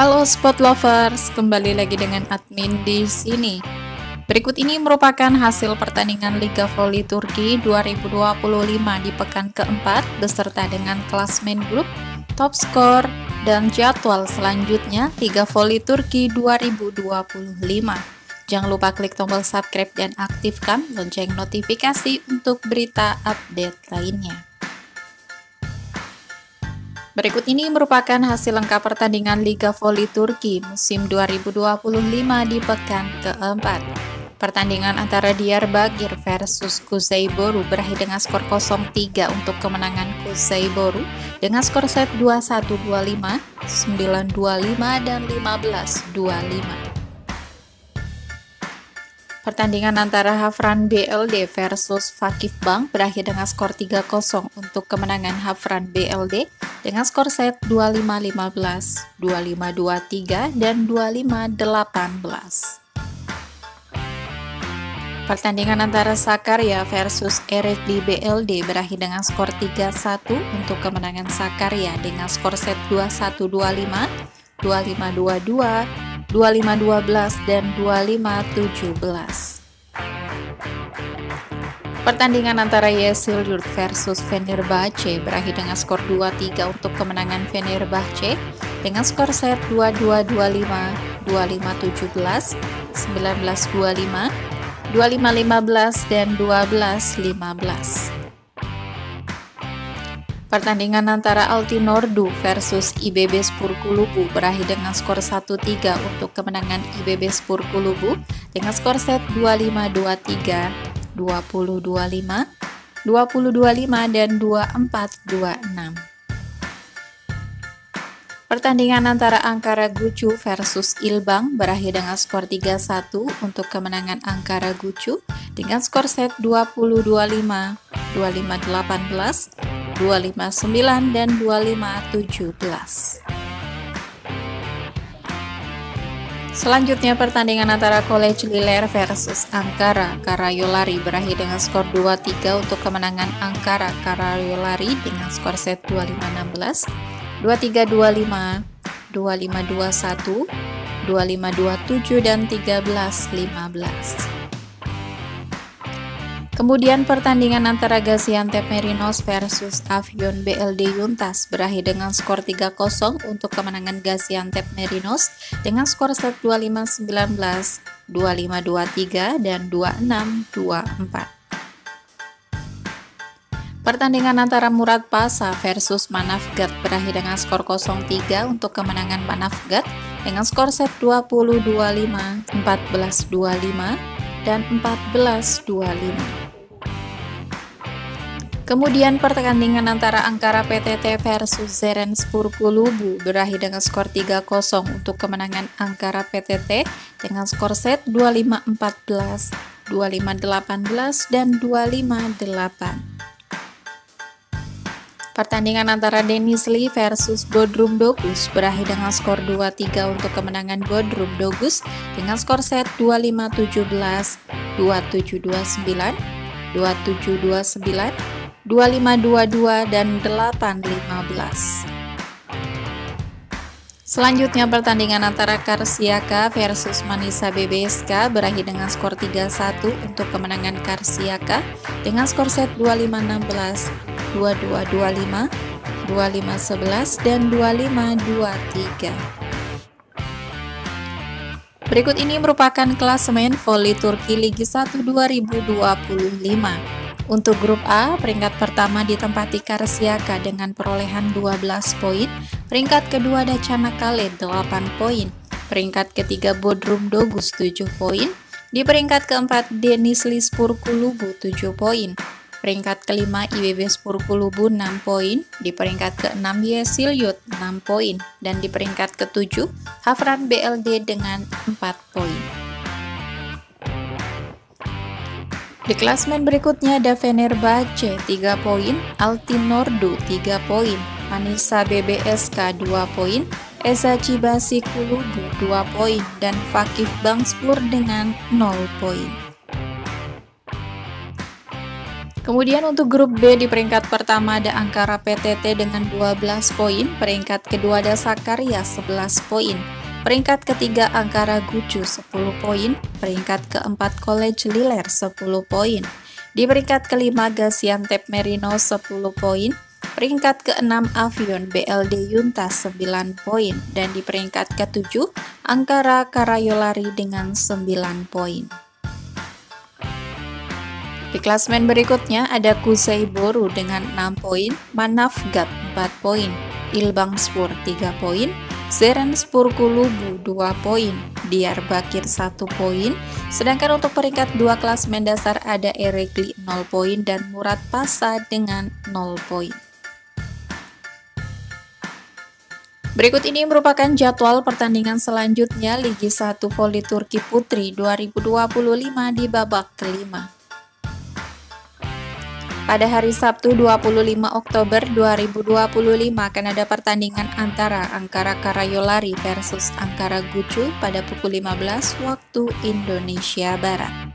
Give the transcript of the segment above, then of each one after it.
Halo Spot Lovers, kembali lagi dengan admin di sini. Berikut ini merupakan hasil pertandingan Liga Voli Turki 2025 di pekan keempat beserta dengan klasmen grup, top skor, dan jadwal selanjutnya Liga Voli Turki 2025. Jangan lupa klik tombol subscribe dan aktifkan lonceng notifikasi untuk berita update lainnya. Berikut ini merupakan hasil lengkap pertandingan Liga Voli Turki musim 2025 di pekan keempat. Pertandingan antara Diyarbakır versus Kuzeyboru berakhir dengan skor 0-3 untuk kemenangan Kuzeyboru dengan skor set 21-25, 9-25, dan 15-25. Pertandingan antara Hafran BLD versus Vakif Bank berakhir dengan skor 3-0 untuk kemenangan Hafran BLD dengan skor set 25-15, 25-23, dan 25-18. Pertandingan antara Sakarya versus Erekli BLD berakhir dengan skor 3-1 untuk kemenangan Sakarya dengan skor set 21-25, 25-22, 25-12, dan 25-17. Pertandingan antara Yeşilyurt versus Fenerbahçe berakhir dengan skor 2-3 untuk kemenangan Fenerbahçe dengan skor set 22-25, 25-17, 19-25, 25-15, dan 12-15. Pertandingan antara Altinordu versus IBB Spor Kulübü berakhir dengan skor 1-3 untuk kemenangan IBB Spor Kulübü dengan skor set 25-23, 20-25, 20-25, dan 24-26. Pertandingan antara Ankara Gucu versus Ilbang berakhir dengan skor 3-1 untuk kemenangan Ankara Gucu dengan skor set 20-25, 25-18, 25-9, dan 25-17. Selanjutnya pertandingan antara College Liler versus Ankara Karayolari berakhir dengan skor 2-3 untuk kemenangan Ankara Karayolari dengan skor set 25-16, 23-25, 25-21, 25-27, dan 13-15. Kemudian pertandingan antara Gaziantep Merinos versus Afyon BLD Yuntas berakhir dengan skor 3-0 untuk kemenangan Gaziantep Merinos dengan skor set 25-19, 25-23, dan 26-24. Pertandingan antara Murad Pasa versus Manavgat berakhir dengan skor 0-3 untuk kemenangan Manavgat dengan skor set 20-25, 14-25, dan 14-25. Kemudian pertandingan antara Ankara PTT versus Zerenspor Kulübü berakhir dengan skor 3-0 untuk kemenangan Ankara PTT dengan skor set 25-14, 25-18, dan 25-8. Pertandingan antara Denizli versus Bodrum Dogus berakhir dengan skor 2-3 untuk kemenangan Bodrum Dogus dengan skor set 25-17, 27-29, 27-29, 25-22, dan 8-15. Selanjutnya pertandingan antara Karşıyaka versus Manisa BBSK berakhir dengan skor 3-1 untuk kemenangan Karşıyaka dengan skor set 25-16, 22-25, 25-11, dan 25-23. Berikut ini merupakan klasemen voli Turki Liga 1 2025. Untuk grup A, peringkat pertama ditempati Karşıyaka dengan perolehan 12 poin, peringkat kedua ada Çanakkale 8 poin, peringkat ketiga Bodrum Dogus 7 poin, di peringkat keempat Denizli Spor Kulübü 7 poin, peringkat kelima IBB Spor Kulübü 6 poin, di peringkat keenam Yeşilyurt 6 poin, dan di peringkat ketujuh Hafran BLD dengan 4 poin. Di klasmen berikutnya ada Fenerbahçe 3 poin, Altinordu 3 poin, Manisa BBSK 2 poin, Eczacıbaşı Kulübü 2 poin, dan Vakif Bankspor dengan 0 poin. Kemudian untuk grup B di peringkat pertama ada Angkara PTT dengan 12 poin, peringkat kedua ada Sakarya 11 poin, peringkat ketiga Angkara Gucu 10 poin, peringkat keempat College Liler 10 poin, di peringkat kelima Gaziantep Merino 10 poin, peringkat keenam Avion BLD Yuntas 9 poin, dan di peringkat ketujuh Angkara Karayolari dengan 9 poin. Di klasemen berikutnya ada Kusei Boru dengan 6 poin, Manavgat 4 poin, Ilbangspor 3 poin, Zerenspor Kulubu 2 poin, Diyarbakir 1 poin, sedangkan untuk peringkat 2 klasemen dasar ada Erekli 0 poin dan Murad Pasa dengan 0 poin. Berikut ini merupakan jadwal pertandingan selanjutnya Liga 1 Voli Turki Putri 2025 di babak kelima. Pada hari Sabtu 25 Oktober 2025 akan ada pertandingan antara Angkara Karayolari versus Angkara Gucu pada pukul 15 waktu Indonesia Barat.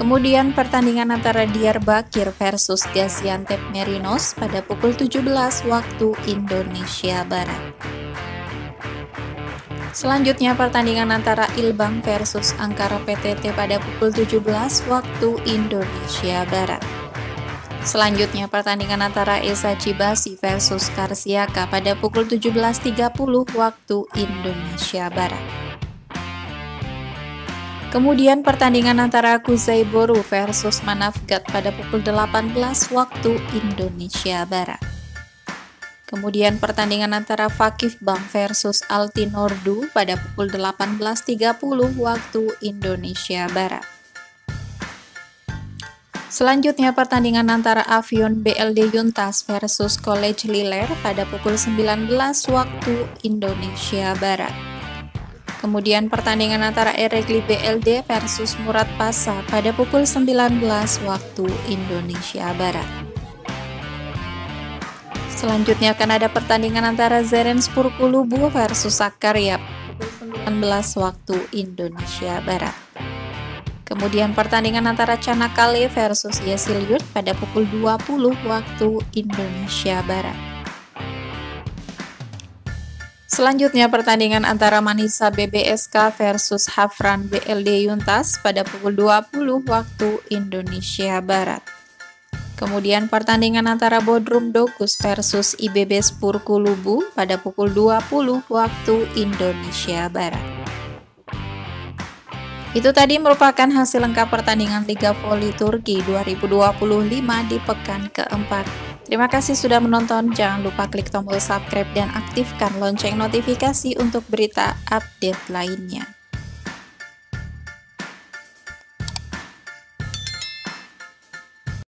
Kemudian pertandingan antara Diyarbakir versus Gaziantep Merinos pada pukul 17 waktu Indonesia Barat. Selanjutnya pertandingan antara Ilbang versus Angkara PTT pada pukul 17 waktu Indonesia Barat. Selanjutnya pertandingan antara Esa Cibasi versus Karsiaka pada pukul 17.30 waktu Indonesia Barat. Kemudian pertandingan antara Kusei Boru versus Manavgat pada pukul 18 waktu Indonesia Barat. Kemudian pertandingan antara Fakif Bank versus Altinordu pada pukul 18.30 waktu Indonesia Barat. Selanjutnya pertandingan antara Avion BLD Yuntas versus College Liler pada pukul 19 waktu Indonesia Barat. Kemudian pertandingan antara Erekli BLD versus Murad Pasa pada pukul 19 waktu Indonesia Barat. Selanjutnya akan ada pertandingan antara Zerenspor Kulubu versus Sakarya pukul 19 waktu Indonesia Barat. Kemudian pertandingan antara Çanakkale versus Yeşilyurt pada pukul 20 waktu Indonesia Barat. Selanjutnya pertandingan antara Manisa BBSK versus Hafran BLD Yuntas pada pukul 20 waktu Indonesia Barat. Kemudian pertandingan antara Bodrum Dokus versus IBB Spor Kulubu pada pukul 20 waktu Indonesia Barat. Itu tadi merupakan hasil lengkap pertandingan Liga Voli Turki 2025 di pekan keempat. Terima kasih sudah menonton, jangan lupa klik tombol subscribe dan aktifkan lonceng notifikasi untuk berita update lainnya.